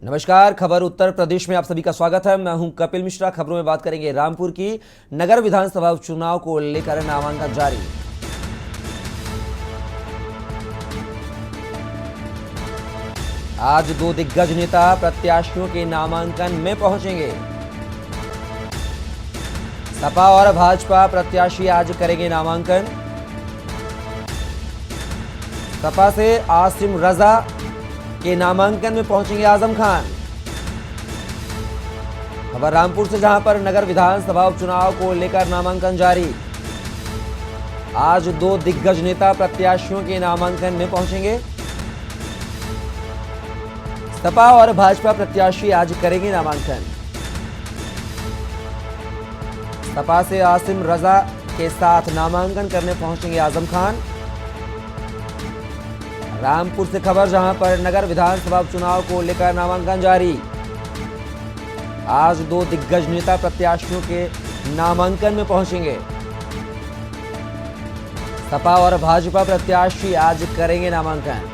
नमस्कार। खबर उत्तर प्रदेश में आप सभी का स्वागत है। मैं हूं कपिल मिश्रा। खबरों में बात करेंगे रामपुर की नगर विधानसभा उपचुनाव को लेकर नामांकन जारी। आज दो दिग्गज नेता प्रत्याशियों के नामांकन में पहुंचेंगे। सपा और भाजपा प्रत्याशी आज करेंगे नामांकन। सपा से आसिम रजा के नामांकन में पहुंचेंगे आजम खान। खबर रामपुर से, जहां पर नगर विधानसभा उपचुनाव को लेकर नामांकन जारी। आज दो दिग्गज नेता प्रत्याशियों के नामांकन में पहुंचेंगे। सपा और भाजपा प्रत्याशी आज करेंगे नामांकन। सपा से आसिम रजा के साथ नामांकन करने पहुंचेंगे आजम खान। रामपुर से खबर, जहां पर नगर विधानसभा उपचुनाव को लेकर नामांकन जारी। आज दो दिग्गज नेता प्रत्याशियों के नामांकन में पहुंचेंगे। सपा और भाजपा प्रत्याशी आज करेंगे नामांकन।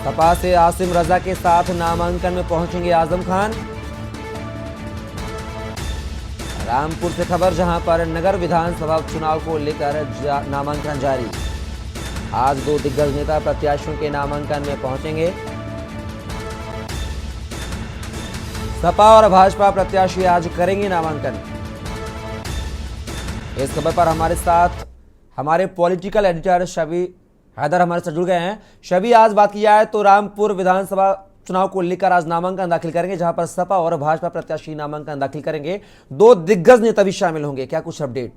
सपा से आसिम रजा के साथ नामांकन में पहुंचेंगे आजम खान। रामपुर से खबर, जहां पर नगर विधानसभा उपचुनाव को लेकर नामांकन जारी। आज दो दिग्गज नेता प्रत्याशियों के नामांकन में पहुंचेंगे। सपा और भाजपा प्रत्याशी आज करेंगे नामांकन। इस खबर पर हमारे साथ हमारे पॉलिटिकल एडिटर शबी हैदर हमारे साथ जुड़ गए हैं। शबी, आज बात की जाए तो रामपुर विधानसभा चुनाव को लेकर आज नामांकन दाखिल करेंगे, जहां पर सपा और भाजपा प्रत्याशी नामांकन दाखिल करेंगे। दो दिग्गज नेता भी शामिल होंगे, क्या कुछ अपडेट?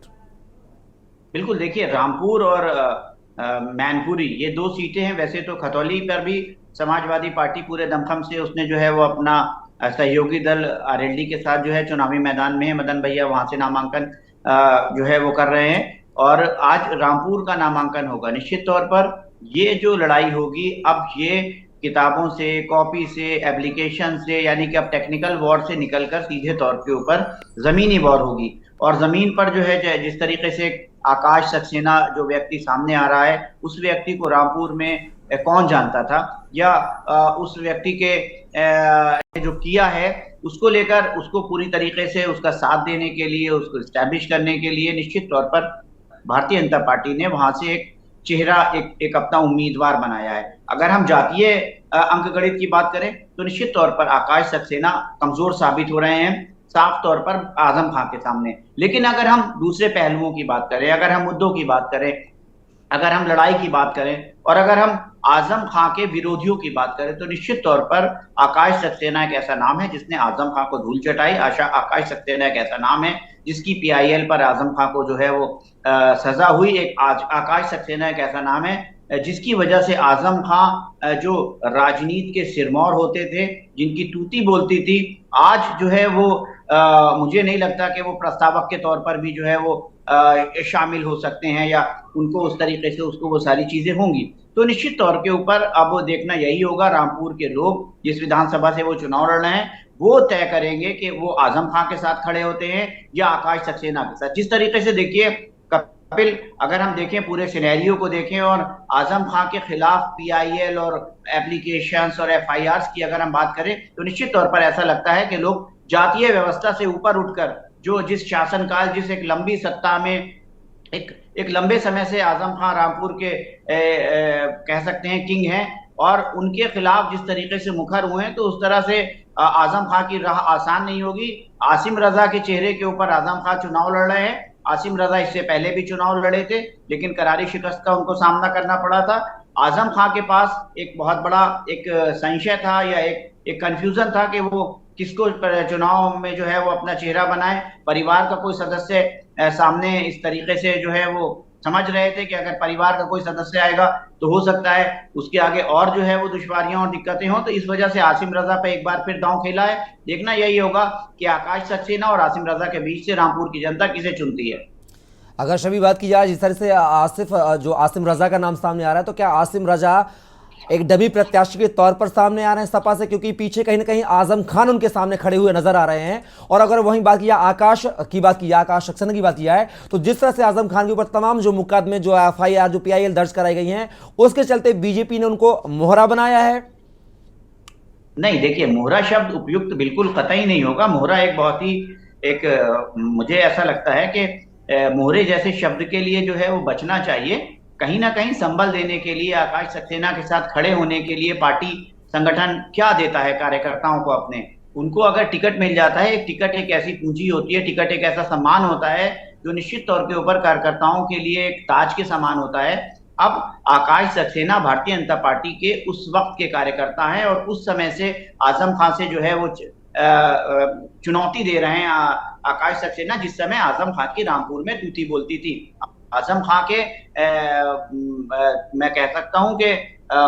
बिल्कुल, देखिए, रामपुर और मैनपुरी ये दो सीटें हैं। वैसे तो खतौली पर भी समाजवादी पार्टी पूरे दमखम से उसने जो है वो अपना सहयोगी दल आरएलडी के साथ जो है चुनावी मैदान में है। मदन भैया वहां से नामांकन जो है वो कर रहे हैं और आज रामपुर का नामांकन होगा। निश्चित तौर पर ये जो लड़ाई होगी, अब ये किताबों से, कॉपी से, एप्लीकेशन से, यानी कि अब टेक्निकल वॉर से निकलकर सीधे तौर के ऊपर जमीनी वॉर होगी। और जमीन पर जो है जिस तरीके से आकाश सक्सेना जो व्यक्ति सामने आ रहा है, उस व्यक्ति को रामपुर में कौन जानता था, या उस व्यक्ति के जो किया है उसको लेकर उसको पूरी तरीके से उसका साथ देने के लिए, उसको स्टैब्लिश करने के लिए निश्चित तौर पर भारतीय जनता पार्टी ने वहां से एक चेहरा, एक अपना उम्मीदवार बनाया है। अगर हम जातीय अंकगणित की बात करें तो निश्चित तौर पर आकाश सक्सेना कमजोर साबित हो रहे हैं, साफ तौर पर आजम खान के सामने। लेकिन अगर हम दूसरे पहलुओं की बात करें, अगर हम मुद्दों की बात करें, अगर हम लड़ाई की बात करें और अगर हम आजम खान के विरोधियों की बात करें, तो निश्चित तौर पर आकाश सक्सेना एक ऐसा नाम है जिसने आजम खान को धूल चटाई। आकाश सक्सेना एक ऐसा नाम है जिसकी पीआईएल पर आजम खान को जो है वो सजा हुई। आकाश सक्सेना एक ऐसा नाम है जिसकी वजह से आजम खान जो राजनीति के सिरमौर होते थे, जिनकी तूती बोलती थी, आज जो है वो मुझे नहीं लगता कि वो प्रस्तावक के तौर पर भी जो है वो शामिल हो सकते हैं, या उनको उस तरीके से उसको वो सारी चीजें होंगी। तो निश्चित तौर के ऊपर अब देखना यही होगा, रामपुर के लोग जिस विधानसभा से वो चुनाव लड़ रहे हैं वो तय करेंगे कि वो आजम खान के साथ खड़े होते हैं या आकाश सक्सेना के साथ। जिस तरीके से देखिए कपिल, अगर हम देखें पूरे सिनेरियो को देखें और आजम खान के खिलाफ पीआईएल और एप्लीकेशंस और एफआईआर्स की अगर हम बात करें, तो निश्चित तौर पर ऐसा लगता है कि लोग जातीय व्यवस्था से ऊपर उठकर जिस शासनकाल, जिस एक लंबी सत्ता में एक लंबे समय से आजम खान रामपुर के कह सकते हैं किंग हैं, और उनके खिलाफ जिस तरीके से मुखर हुए हैं, तो उस तरह से आजम खान की राह आसान नहीं होगी। आसिम रजा के चेहरे के ऊपर आजम खान चुनाव लड़ रहे हैं। आसिम रजा इससे पहले भी चुनाव लड़े थे, लेकिन करारी शिकस्त का उनको सामना करना पड़ा था। आजम खान के पास एक बहुत बड़ा एक संशय था, या एक कंफ्यूजन था कि वो किसको चुनाव में जो है वो अपना चेहरा बनाए। परिवार का कोई सदस्य सामने इस तरीके से जो है वो समझ रहे थे कि अगर परिवार का कोई सदस्य आएगा तो हो सकता है उसके आगे और जो है वो दुश्वारियां और दिक्कतें हों। तो इस वजह से आसिम रजा पे एक बार फिर दांव खेला है। देखना यही होगा कि आकाश सक्सेना और आसिम रजा के बीच से रामपुर की जनता किसे चुनती है। अगर सभी बात की जाए जिस तरह से आसिम रजा का नाम सामने आ रहा है, तो क्या आसिम रजा एक डमी प्रत्याशी के तौर पर सामने आ रहे हैं सपा से, क्योंकि पीछे कहीं ना कहीं आजम खान उनके सामने खड़े हुए नजर आ रहे हैं। और अगर वहीं बात किया आकाश सक्सेना की बात किया है, तो जिस तरह से आजम खान के ऊपर तमाम जो मुकदमे, जो एफआईआर, जो पीआईएल दर्ज कराई गई हैं, उसके चलते बीजेपी ने उनको मोहरा बनाया है। नहीं, देखिए, मोहरा शब्द उपयुक्त बिल्कुल कतई नहीं होगा। मोहरा एक बहुत ही एक मुझे ऐसा लगता है कि मोहरे जैसे शब्द के लिए जो है वो बचना चाहिए। कहीं ना कहीं संबल देने के लिए, आकाश सक्सेना के साथ खड़े होने के लिए पार्टी संगठन क्या देता है कार्यकर्ताओं को अपने, उनको अगर टिकट मिल जाता है, एक टिकट एक ऐसी पूंजी होती है, टिकट एक ऐसा सम्मान होता है जो निश्चित तौर के ऊपर कार्यकर्ताओं के लिए एक ताज के समान होता है। अब आकाश सक्सेना भारतीय जनता पार्टी के उस वक्त के कार्यकर्ता हैं और उस समय से आजम खान से जो है वो चुनौती दे रहे हैं। आकाश सक्सेना जिस समय आजम खान की रामपुर में तूती बोलती थी, आजम खान के मैं कह सकता हूं कि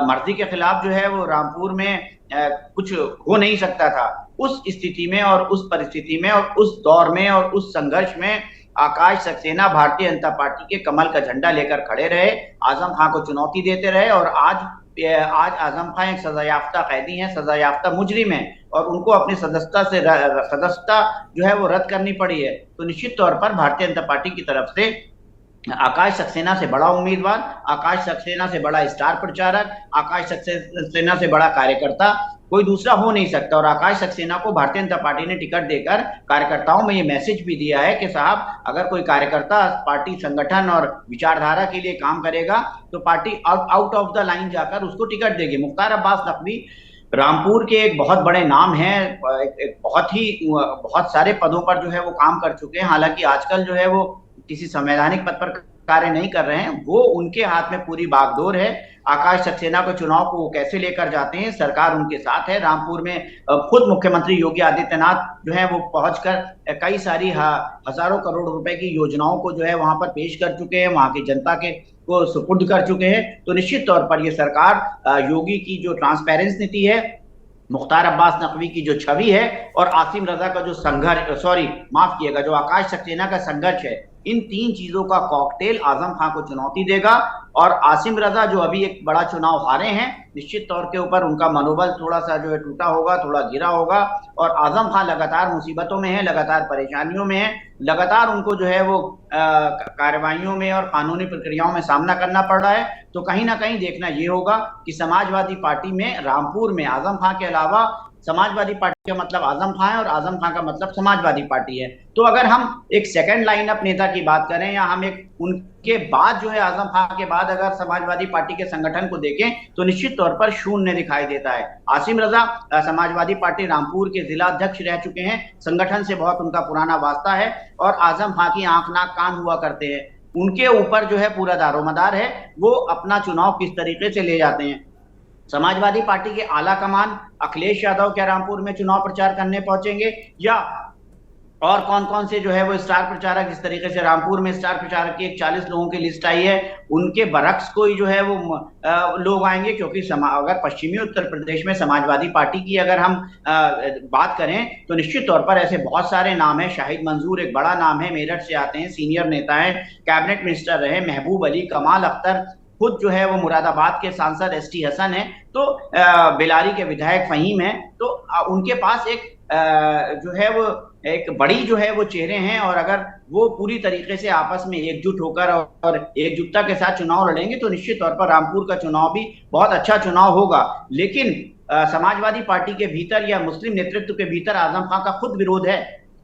मर्जी के खिलाफ जो है वो रामपुर में कुछ हो नहीं सकता था। उस स्थिति में और उस परिस्थिति में और उस दौर में और उस संघर्ष में आकाश सक्सेना भारतीय जनता पार्टी के कमल का झंडा लेकर खड़े रहे, आजम खान को चुनौती देते रहे। और आज आजम खान एक सजायाफ्ता कैदी हैं, सजायाफ्ता मुजरिम है और उनको अपनी सदस्यता जो है वो रद्द करनी पड़ी है। तो निश्चित तौर पर भारतीय जनता पार्टी की तरफ से आकाश सक्सेना से बड़ा उम्मीदवार, आकाश सक्सेना से बड़ा स्टार प्रचारक, आकाश सक्सेना से बड़ा कार्यकर्ता कोई दूसरा हो नहीं सकता। और आकाश सक्सेना को भारतीय जनता पार्टी ने टिकट देकर कार्यकर्ताओं में ये मैसेज भी दिया है कि साहब, अगर कोई कार्यकर्ता पार्टी संगठन और विचारधारा के लिए काम करेगा तो party out of the line जाकर उसको टिकट देगी। मुख्तार अब्बास नकवी रामपुर के एक बहुत बड़े नाम हैं, बहुत सारे पदों पर जो है वो काम कर चुके हैं। हालांकि आजकल जो है वो किसी संवैधानिक पद पर कार्य नहीं कर रहे हैं, वो उनके हाथ में पूरी बागडोर है। आकाश सक्सेना को चुनाव को वो कैसे लेकर जाते हैं, सरकार उनके साथ है। रामपुर में खुद मुख्यमंत्री योगी आदित्यनाथ जो है वो पहुंचकर कई सारी हजारों करोड़ रुपए की योजनाओं को जो है वहां पर पेश कर चुके हैं, वहां की जनता के को सुपुर्द कर चुके हैं। तो निश्चित तौर पर ये सरकार योगी की जो ट्रांसपेरेंस नीति है, मुख्तार अब्बास नकवी की जो छवि है और आसिम रजा का जो संघर्ष, माफ किएगा, जो आकाश सक्सेना का संघर्ष है, इन तीन चीजों का कॉकटेल आजम खान को चुनौती देगा। और आसिम रजा जो अभी एक बड़ा चुनाव हारे हैं, निश्चित तौर के ऊपर उनका मनोबल थोड़ा सा जो है टूटा होगा, थोड़ा गिरा होगा। और आजम खान लगातार मुसीबतों में है, लगातार परेशानियों में है, लगातार उनको जो है वो कार्रवाइयों में और कानूनी प्रक्रियाओं में सामना करना पड़ रहा है। तो कहीं ना कहीं देखना ये होगा कि समाजवादी पार्टी में रामपुर में आजम खान के अलावा, समाजवादी पार्टी का मतलब आजम खान है और आजम खान का मतलब समाजवादी पार्टी है। तो अगर हम एक सेकंड लाइनअप नेता की बात करें या हम एक उनके बाद जो है आजम खान के बाद अगर समाजवादी पार्टी के संगठन को देखें तो निश्चित तौर पर शून्य दिखाई देता है। आसिम रजा समाजवादी पार्टी रामपुर के जिला अध्यक्ष रह चुके हैं, संगठन से बहुत उनका पुराना वास्ता है और आजम खान की आंख नाक कान हुआ करते हैं। उनके ऊपर जो है पूरा दारोमदार है, वो अपना चुनाव किस तरीके से ले जाते हैं। समाजवादी पार्टी के आला कमान अखिलेश यादव क्या रामपुर में चुनाव प्रचार करने पहुंचेंगे, या और कौन कौन से जो है वो स्टार प्रचारक, जिस तरीके से रामपुर में स्टार प्रचारक की 40 लोगों की लिस्ट आई है, उनके बरक्स कोई जो है वो लोग आएंगे। क्योंकि अगर पश्चिमी उत्तर प्रदेश में समाजवादी पार्टी की अगर हम बात करें तो निश्चित तौर पर ऐसे बहुत सारे नाम हैं। शाहिद मंजूर एक बड़ा नाम है, मेरठ से आते हैं, सीनियर नेता है, कैबिनेट मिनिस्टर रहे। महबूब अली, कमाल अख्तर, खुद जो है वो मुरादाबाद के सांसद एसटी हसन है, तो बेलारी के विधायक फहीम है। तो उनके पास एक जो है वो एक बड़ी जो है वो चेहरे हैं और अगर वो पूरी तरीके से आपस में एकजुट होकर और एकजुटता के साथ चुनाव लड़ेंगे तो निश्चित तौर पर रामपुर का चुनाव भी बहुत अच्छा चुनाव होगा। लेकिन समाजवादी पार्टी के भीतर या मुस्लिम नेतृत्व के भीतर आजम खान का खुद विरोध है।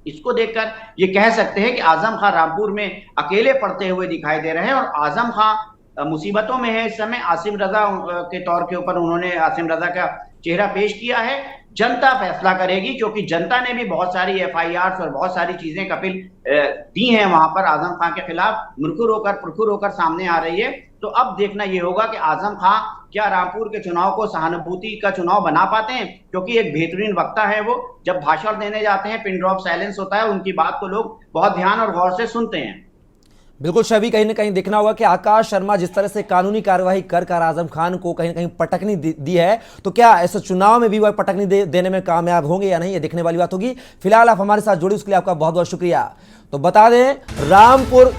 इसको देखकर ये कह सकते हैं कि आजम खान रामपुर में अकेले पड़ते हुए दिखाई दे रहे हैं और आजम खान मुसीबतों में है इस समय। आसिम रजा के तौर के ऊपर उन्होंने आसिम रजा का चेहरा पेश किया है। जनता फैसला करेगी, क्योंकि जनता ने भी बहुत सारी एफआईआर और बहुत सारी चीजें कपिल दी हैं वहां पर आजम खान के खिलाफ, प्रखुर होकर सामने आ रही है। तो अब देखना यह होगा कि आजम खान क्या रामपुर के चुनाव को सहानुभूति का चुनाव बना पाते हैं, क्योंकि एक बेहतरीन वक्ता है वो। जब भाषण देने जाते हैं पिन ड्रॉप साइलेंस होता है, उनकी बात को लोग बहुत ध्यान और गौर से सुनते हैं। बिल्कुल शबी, कहीं ना कहीं देखना होगा कि आकाश शर्मा जिस तरह से कानूनी कार्रवाई कर आजम खान को कहीं ना कहीं पटकनी दी है, तो क्या ऐसे चुनाव में भी वह पटकनी देने में कामयाब होंगे या नहीं, ये देखने वाली बात होगी। फिलहाल आप हमारे साथ जुड़े उसके लिए आपका बहुत बहुत शुक्रिया। तो बता दें, रामपुर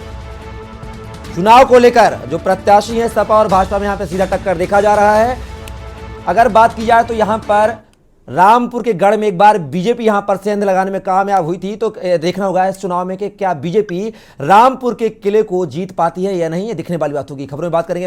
चुनाव को लेकर जो प्रत्याशी हैं सपा और भाजपा में यहाँ पे सीधा टक्कर देखा जा रहा है। अगर बात की जाए तो यहाँ पर रामपुर के गढ़ में एक बार बीजेपी यहां पर सेंध लगाने में कामयाब हुई थी, तो देखना होगा इस चुनाव में कि क्या बीजेपी रामपुर के किले को जीत पाती है या नहीं, ये दिखने वाली बात होगी। खबरों में बात करेंगे।